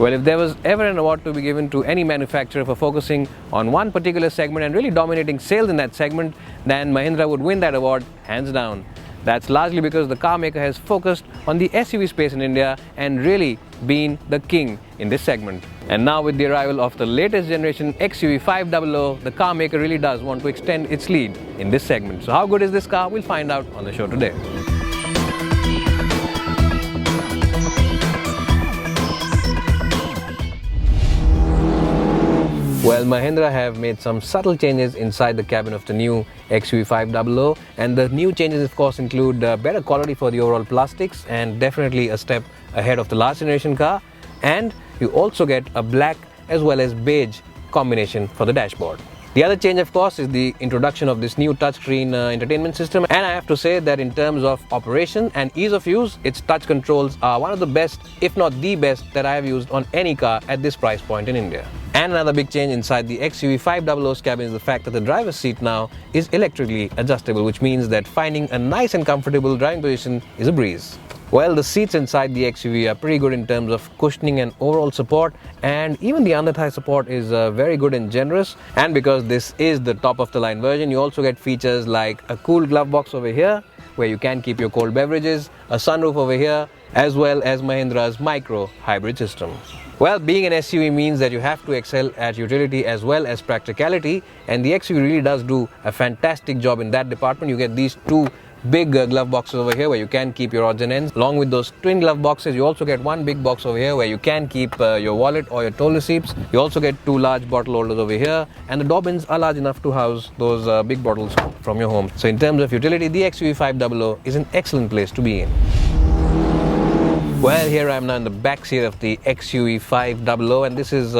Well, if there was ever an award to be given to any manufacturer for focusing on one particular segment and really dominating sales in that segment, then Mahindra would win that award hands down. That's largely because the car maker has focused on the SUV space in India and really been the king in this segment. And now with the arrival of the latest generation XUV500, the car maker really does want to extend its lead in this segment. So how good is this car? We'll find out on the show today. Well, Mahindra have made some subtle changes inside the cabin of the new XUV500, and the new changes of course include better quality for the overall plastics and definitely a step ahead of the last generation car. And you also get a black as well as beige combination for the dashboard. The other change of course is the introduction of this new touchscreen entertainment system, and I have to say that in terms of operation and ease of use, its touch controls are one of the best, if not the best, that I have used on any car at this price point in India. And another big change inside the XUV500's cabin is the fact that the driver's seat now is electrically adjustable, which means that finding a nice and comfortable driving position is a breeze. Well, the seats inside the XUV are pretty good in terms of cushioning and overall support, and even the under thigh support is very good and generous. And because this is the top of the line version, you also get features like a cool glove box over here where you can keep your cold beverages, a sunroof over here, as well as Mahindra's micro hybrid system. Well, being an SUV means that you have to excel at utility as well as practicality, and the XUV really does do a fantastic job in that department. You get these two big glove boxes over here where you can keep your odds and ends. Along with those twin glove boxes, you also get one big box over here where you can keep your wallet or your toll receipts. You also get two large bottle holders over here, and the door bins are large enough to house those big bottles from your home. So in terms of utility, the XUV500 is an excellent place to be in. Well, here I am now in the back seat of the XUV500, and this is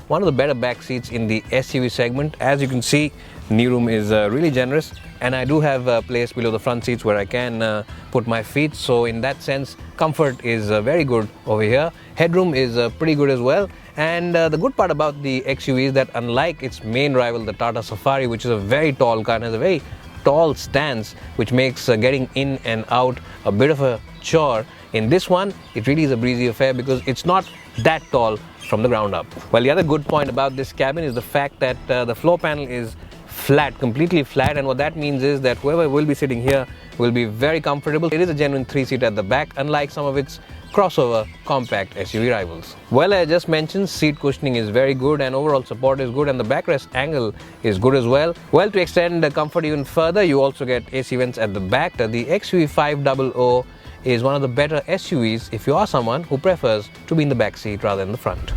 one of the better back seats in the SUV segment. As you can see, knee room is really generous, and I do have a place below the front seats where I can put my feet. So in that sense, comfort is very good over here. Headroom is pretty good as well. And the good part about the XUV is that unlike its main rival, the Tata Safari, which is a very tall car and has a very tall stance, which makes getting in and out a bit of a chore, in this one, it really is a breezy affair because it's not that tall from the ground up. Well, the other good point about this cabin is the fact that the floor panel is flat, completely flat, and what that means is that whoever will be sitting here will be very comfortable. It is a genuine three-seat at the back, unlike some of its crossover compact SUV rivals. Well, I just mentioned seat cushioning is very good and overall support is good, and the backrest angle is good as well. Well, to extend the comfort even further, you also get AC vents at the back. The XUV500 is one of the better SUVs if you are someone who prefers to be in the back seat rather than the front.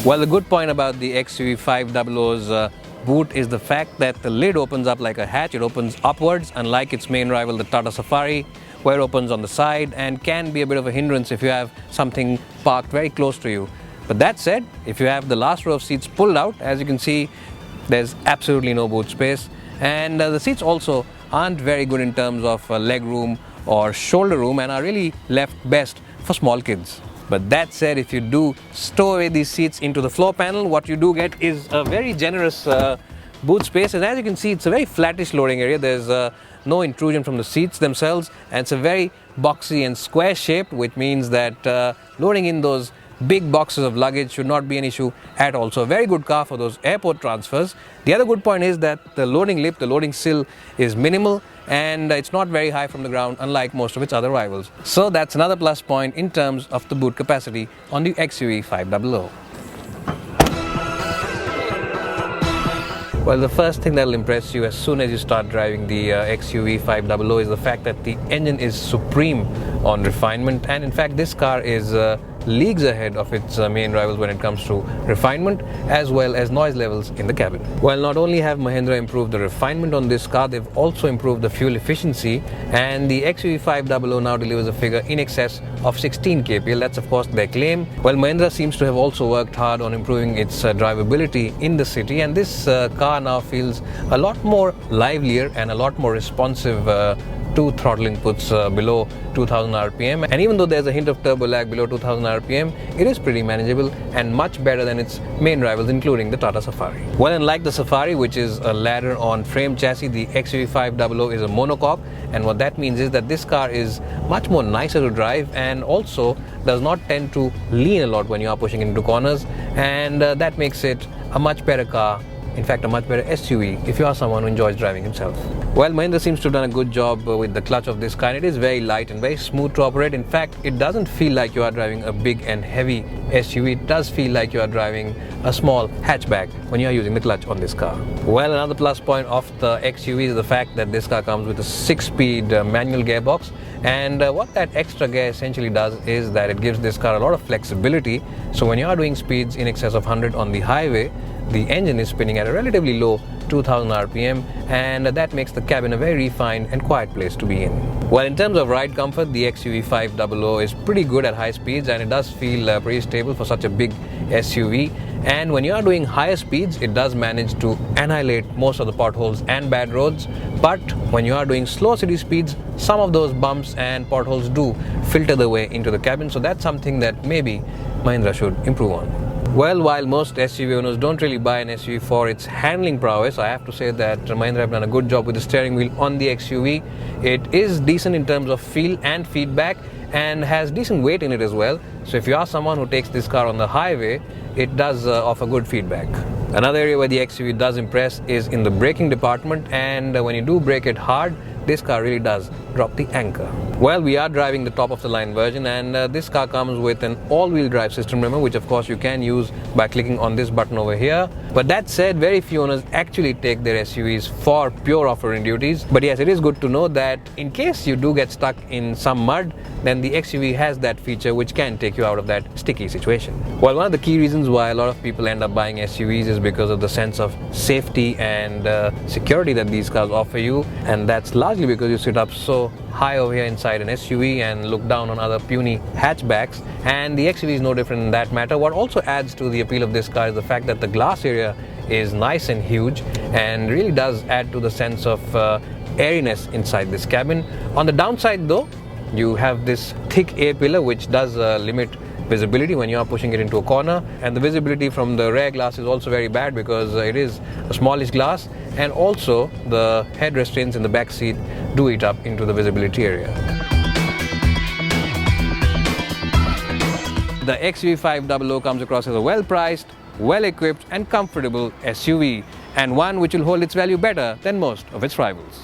Well, the good point about the XUV500's boot is the fact that the lid opens up like a hatch. It opens upwards, unlike its main rival, the Tata Safari, where it opens on the side and can be a bit of a hindrance if you have something parked very close to you. But that said, if you have the last row of seats pulled out, as you can see, there's absolutely no boot space, and the seats also aren't very good in terms of leg room or shoulder room and are really left best for small kids. But that said, if you do stow away these seats into the floor panel, what you do get is a very generous boot space, and as you can see, it's a very flattish loading area. There's no intrusion from the seats themselves, and it's a very boxy and square shaped, which means that loading in those big boxes of luggage should not be an issue at all. So a very good car for those airport transfers. The other good point is that the loading lip, the loading sill is minimal, and it's not very high from the ground, unlike most of its other rivals. So that's another plus point in terms of the boot capacity on the XUV500. Well, the first thing that will impress you as soon as you start driving the XUV500 is the fact that the engine is supreme on refinement, and in fact this car is leagues ahead of its main rivals when it comes to refinement as well as noise levels in the cabin. Well, not only have Mahindra improved the refinement on this car, they've also improved the fuel efficiency, and the XUV500 now delivers a figure in excess of 16 kpl. That's of course their claim. Well, Mahindra seems to have also worked hard on improving its drivability in the city, and this car now feels a lot more livelier and a lot more responsive two throttle inputs below 2000 rpm, and even though there's a hint of turbo lag below 2000 rpm, it is pretty manageable and much better than its main rivals, including the Tata Safari. Well, unlike the Safari, which is a ladder on frame chassis, the XUV500 is a monocoque, and what that means is that this car is much more nicer to drive and also does not tend to lean a lot when you are pushing into corners, and that makes it a much better car, in fact a much better SUV if you are someone who enjoys driving himself. Well, Mahindra seems to have done a good job with the clutch of this car, and it is very light and very smooth to operate. In fact, it doesn't feel like you are driving a big and heavy SUV. It does feel like you are driving a small hatchback when you are using the clutch on this car. Well, another plus point of the XUV is the fact that this car comes with a 6-speed manual gearbox, and what that extra gear essentially does is that it gives this car a lot of flexibility. So when you are doing speeds in excess of 100 on the highway, the engine is spinning at a relatively low 2000 rpm, and that makes the cabin a very refined and quiet place to be in. Well, in terms of ride comfort, the XUV500 is pretty good at high speeds, and it does feel pretty stable for such a big SUV. And when you are doing higher speeds, it does manage to annihilate most of the potholes and bad roads. But when you are doing slow city speeds, some of those bumps and potholes do filter their way into the cabin. So that's something that maybe Mahindra should improve on. Well, while most SUV owners don't really buy an SUV for its handling prowess, I have to say that Mahindra have done a good job with the steering wheel on the XUV. It is decent in terms of feel and feedback, and has decent weight in it as well. So if you are someone who takes this car on the highway, it does offer good feedback. Another area where the XUV does impress is in the braking department, and when you do brake it hard, this car really does drop the anchor. Well, we are driving the top of the line version, and this car comes with an all-wheel drive system, remember, which of course you can use by clicking on this button over here. But that said, very few owners actually take their SUVs for pure off-roading duties. But yes, it is good to know that in case you do get stuck in some mud, then the XUV has that feature which can take you out of that sticky situation. Well, one of the key reasons why a lot of people end up buying SUVs is because of the sense of safety and security that these cars offer you, and that's largely because you sit up so high over here inside an SUV and look down on other puny hatchbacks, and the XUV is no different in that matter. What also adds to the appeal of this car is the fact that the glass area is nice and huge and really does add to the sense of airiness inside this cabin. On the downside though, you have this thick A-pillar which does limit visibility when you are pushing it into a corner, and the visibility from the rear glass is also very bad because it is a smallish glass, and also the head restraints in the back seat do eat up into the visibility area. The XUV500 comes across as a well-priced, well-equipped and comfortable SUV, and one which will hold its value better than most of its rivals.